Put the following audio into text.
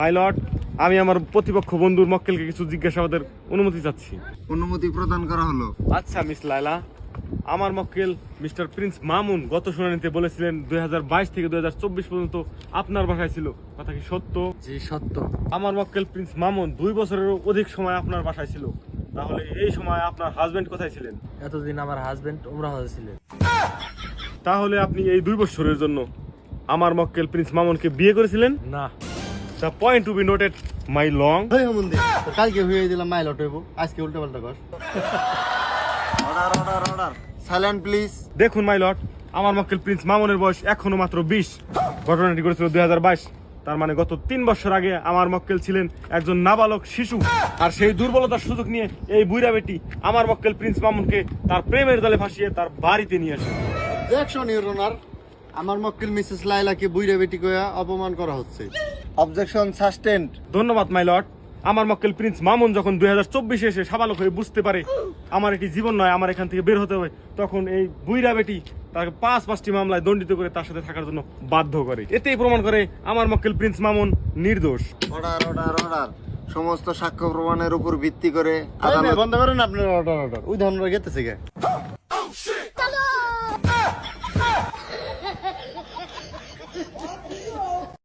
Pilot, আমি আমার প্রতিপক্ষ বন্ধুর মক্কেলকে কিছু জিজ্ঞাসাবাদের অনুমতি চাচ্ছি। অনুমতি প্রদান করা হলো। আচ্ছা মিস লায়লা, আমার মক্কেল মিস্টার প্রিন্স মামুন গত শুনানিতে বলেছিলেন 2022 থেকে 2024 পর্যন্ত আপনার বাসায় ছিল, কথা কি সত্য? জি সত্য। আমার মক্কেল প্রিন্স মামুন 2 বছরেরও অধিক সময় আপনার বাসায় ছিল, তাহলে এই সময় আপনার হাজবেন্ড কোথায় ছিলেন? এতদিন আমার হাজবেন্ড উমরা হজে ছিলেন। তাহলে আপনি এই 2 বছরের জন্য আমার মক্কেল প্রিন্স মামুনকে বিয়ে করেছিলেন? না। The point to be noted my lord. কালকে হয়ে দিলাম মাইল অটোবো, আজকে উল্টা পাল্টা কর। Order order order, silent please. দেখুন মাই লর্ড, আমার মক্কেল প্রিন্স মামুনের বয়স এখনো মাত্র 20। ঘটনাটি ঘটেছিল 2022, তার মানে গত 3 বছর আগে আমার মক্কেল ছিলেন একজন নাবালক শিশু। আর সেই দুর্বলতার সুযোগ নিয়ে এই বুইরা বেটি আমার মক্কেল প্রিন্স মামুনকে তার প্রেমের জালে ফাঁসিয়ে তার বাড়িতে নিয়ে আসে। অবজেকশন ইওর অনার, আমার মক্কেল মিসেস লাইলাকে বুইরা বেটি কইয়া অপমান করা হচ্ছে। অবজেকশন সাসটেন্ড। ধন্যবাদ মাই লর্ড। আমার মক্কেল প্রিন্স মামুন যখন 2024 এসে সাবালক হয়ে বুঝতে পারে আমার এটি জীবন নয়, আমার এখান থেকে বের হতে হবে, তখন এই বুইরা বেটি তাকে 5টি মামলায় দণ্ডিত করে তার সাথে থাকার জন্য বাধ্য করে। এতেই প্রমাণ করে আমার মক্কেল প্রিন্স মামুন নির্দোষ। অর্ডার অর্ডার অর্ডার, সমস্ত সাক্ষ্য প্রমাণের উপর ভিত্তি করে আদালত বন্ধ করেন আপনার অর্ডার অর্ডার। ওই ধরনের গেতেছে কে?